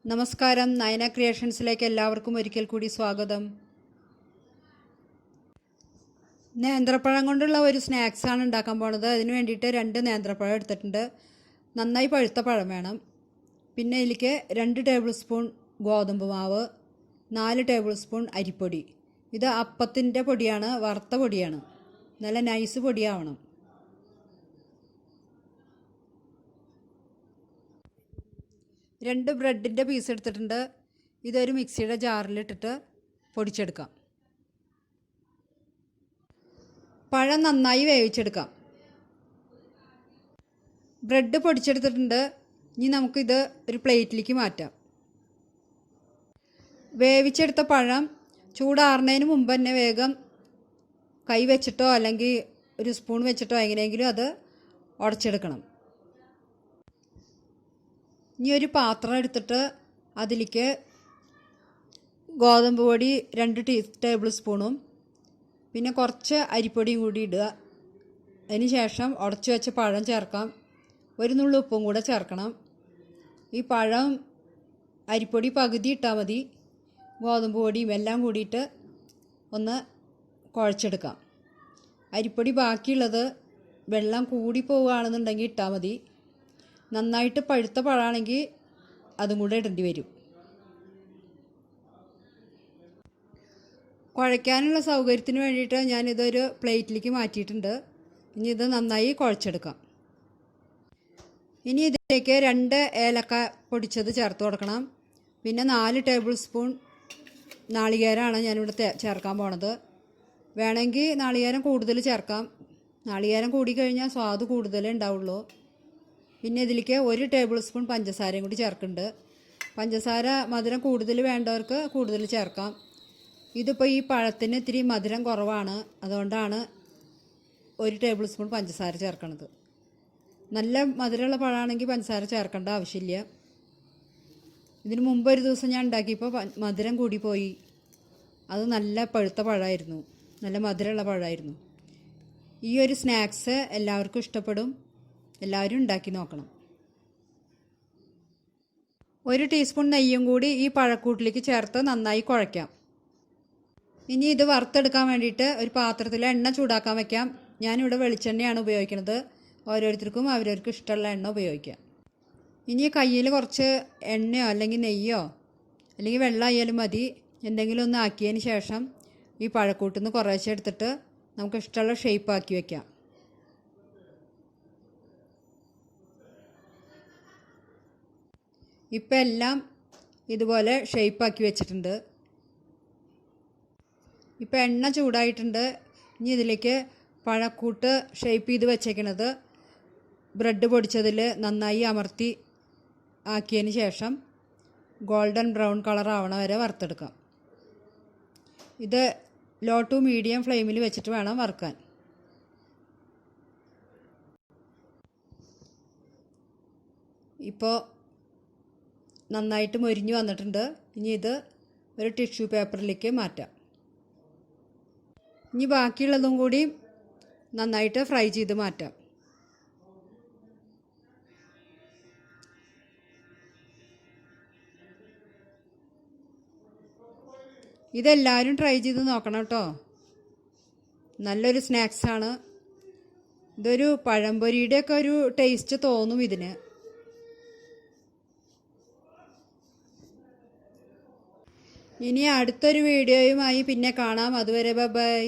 നമസ്കാരം, NainaCreationsലേക്ക് എല്ലാവർക്കും ഒരിക്കൽ കൂടി സ്വാഗതം. നേന്ത്രപ്പഴം കൊണ്ടുള്ള ഒരു സ്നാക്സാണ് ഉണ്ടാക്കാൻ പോണത്. അതിന് വേണ്ടിയിട്ട് 2 നേന്ത്രപ്പഴം എടുത്തിട്ടുണ്ട്. നന്നായി പഴുത്ത പഴം വേണം. പിന്നെ ഇതിലേക്ക് 2 ടേബിൾ സ്പൂൺ ഗോതമ്പ് മാവ്, 4 ടേബിൾ സ്പൂൺ അരിപ്പൊടി. ഇത് അപ്പത്തിൻ്റെ പൊടിയാണ്, വറുത്ത പൊടിയാണ്. നല്ല നൈസ് പൊടിയാവണം. രണ്ട് ബ്രെഡിൻ്റെ പീസ് എടുത്തിട്ടുണ്ട്. ഇതൊരു മിക്സിയുടെ ജാറിലിട്ടിട്ട് പൊടിച്ചെടുക്കാം. പഴം നന്നായി വേവിച്ചെടുക്കാം. ബ്രെഡ് പൊടിച്ചെടുത്തിട്ടുണ്ട്. ഇനി നമുക്കിത് ഒരു പ്ലേറ്റിലേക്ക് മാറ്റാം. വേവിച്ചെടുത്ത പഴം ചൂടാറുന്നതിന് മുമ്പ് തന്നെ വേഗം കൈ വെച്ചിട്ടോ അല്ലെങ്കിൽ ഒരു സ്പൂൺ വെച്ചിട്ടോ എങ്ങനെയെങ്കിലും അത് ഉടച്ചെടുക്കണം. ഇനി ഒരു പാത്രം എടുത്തിട്ട് അതിലേക്ക് ഗോതമ്പ് പൊടി 2 ടേബിൾ സ്പൂണും പിന്നെ കുറച്ച് അരിപ്പൊടിയും കൂടി ഇടുക. അതിന് ശേഷം ഉടച്ചു വെച്ച പഴം ചേർക്കാം. ഒരു നുള്ളു ഉപ്പും കൂടെ ചേർക്കണം. ഈ പഴം അരിപ്പൊടി പകുതി ഇട്ടാൽ മതി. ഗോതമ്പ് പൊടിയും എല്ലാം കൂടിയിട്ട് ഒന്ന് കുഴച്ചെടുക്കാം. അരിപ്പൊടി ബാക്കിയുള്ളത് വെള്ളം കൂടി പോവുകയാണെന്നുണ്ടെങ്കിൽ ഇട്ടാൽ മതി. നന്നായിട്ട് പഴുത്ത പഴമാണെങ്കിൽ അതും കൂടെ ഇടേണ്ടി വരും. കുഴയ്ക്കാനുള്ള സൗകര്യത്തിന് വേണ്ടിയിട്ട് ഞാനിതൊരു പ്ലേറ്റിലേക്ക് മാറ്റിയിട്ടുണ്ട്. ഇനി ഇത് നന്നായി കുഴച്ചെടുക്കാം. ഇനി ഇതിലേക്ക് 2 ഏലക്ക പൊടിച്ചത് ചേർത്ത് കൊടുക്കണം. പിന്നെ 4 ടേബിൾ സ്പൂൺ നാളികേരമാണ് ഞാനിവിടെ ചേർക്കാൻ പോണത്. വേണമെങ്കിൽ നാളികേരം കൂടുതൽ ചേർക്കാം. നാളികേരം കൂടിക്കഴിഞ്ഞാൽ സ്വാദ് കൂടുതലേ ഉണ്ടാവുള്ളൂ. പിന്നെ ഇതിലേക്ക് 1 ടേബിൾ സ്പൂൺ പഞ്ചസാരയും കൂടി ചേർക്കുന്നുണ്ട്. പഞ്ചസാര മധുരം കൂടുതൽ വേണ്ടവർക്ക് കൂടുതൽ ചേർക്കാം. ഇതിപ്പോൾ ഈ പഴത്തിന് ഇത്തിരി മധുരം കുറവാണ്, അതുകൊണ്ടാണ് 1 ടേബിൾ സ്പൂൺ പഞ്ചസാര ചേർക്കണത്. നല്ല മധുരമുള്ള പഴമാണെങ്കിൽ പഞ്ചസാര ചേർക്കേണ്ട ആവശ്യമില്ല. ഇതിന് മുമ്പ് ഒരു ദിവസം ഞാൻ ഉണ്ടാക്കിയപ്പോൾ മധുരം കൂടിപ്പോയി. അത് നല്ല പഴുത്ത പഴമായിരുന്നു, നല്ല മധുരമുള്ള പഴമായിരുന്നു. ഈ ഒരു സ്നാക്സ് എല്ലാവർക്കും ഇഷ്ടപ്പെടും. എല്ലാവരും ഉണ്ടാക്കി നോക്കണം. 1 ടീസ്പൂൺ നെയ്യും കൂടി ഈ പഴക്കൂട്ടിലേക്ക് ചേർത്ത് നന്നായി കുഴയ്ക്കാം. ഇനി ഇത് വറുത്തെടുക്കാൻ വേണ്ടിയിട്ട് ഒരു പാത്രത്തിൽ എണ്ണ ചൂടാക്കാൻ വയ്ക്കാം. ഞാനിവിടെ വെളിച്ചെണ്ണയാണ് ഉപയോഗിക്കുന്നത്. ഓരോരുത്തർക്കും അവരവർക്ക് ഇഷ്ടമുള്ള എണ്ണ ഉപയോഗിക്കാം. ഇനി കയ്യിൽ കുറച്ച് എണ്ണയോ അല്ലെങ്കിൽ നെയ്യോ അല്ലെങ്കിൽ വെള്ളമായാലും മതി, എന്തെങ്കിലും ഒന്ന് ആക്കിയതിന് ശേഷം ഈ പഴക്കൂട്ടിൽ നിന്ന് കുറേശ്ശെ എടുത്തിട്ട് നമുക്ക് ഇഷ്ടമുള്ള ഷേപ്പ് ആക്കി വയ്ക്കാം. ഇപ്പം എല്ലാം ഇതുപോലെ ഷേപ്പാക്കി വെച്ചിട്ടുണ്ട്. ഇപ്പം എണ്ണ ചൂടായിട്ടുണ്ട്. ഇനി ഇതിലേക്ക് പഴക്കൂട്ട് ഷേപ്പ് ചെയ്ത് വെച്ചേക്കണത് ബ്രെഡ് പൊടിച്ചതിൽ നന്നായി അമർത്തി ആക്കിയതിന് ശേഷം ഗോൾഡൻ ബ്രൗൺ കളർ ആവണ വരെ വറുത്തെടുക്കാം. ഇത് ലോ ടു മീഡിയം ഫ്ലെയിമിൽ വെച്ചിട്ട് വേണം വറുക്കാൻ. ഇപ്പോൾ നന്നായിട്ട് മൊരിഞ്ഞ് വന്നിട്ടുണ്ട്. ഇനി ഇത് ഒരു ടിഷ്യൂ പേപ്പറിലേക്ക് മാറ്റാം. ഇനി ബാക്കിയുള്ളതും കൂടി നന്നായിട്ട് ഫ്രൈ ചെയ്ത് മാറ്റാം. ഇതെല്ലാവരും ട്രൈ ചെയ്ത് നോക്കണം കേട്ടോ. നല്ലൊരു സ്നാക്സാണ്. ഇതൊരു പഴംപൊരിയുടെയൊക്കെ ഒരു ടേസ്റ്റ് തോന്നും ഇതിന്. ഇനി അടുത്തൊരു വീഡിയോയുമായി പിന്നെ കാണാം. അതുവരെ ബൈ.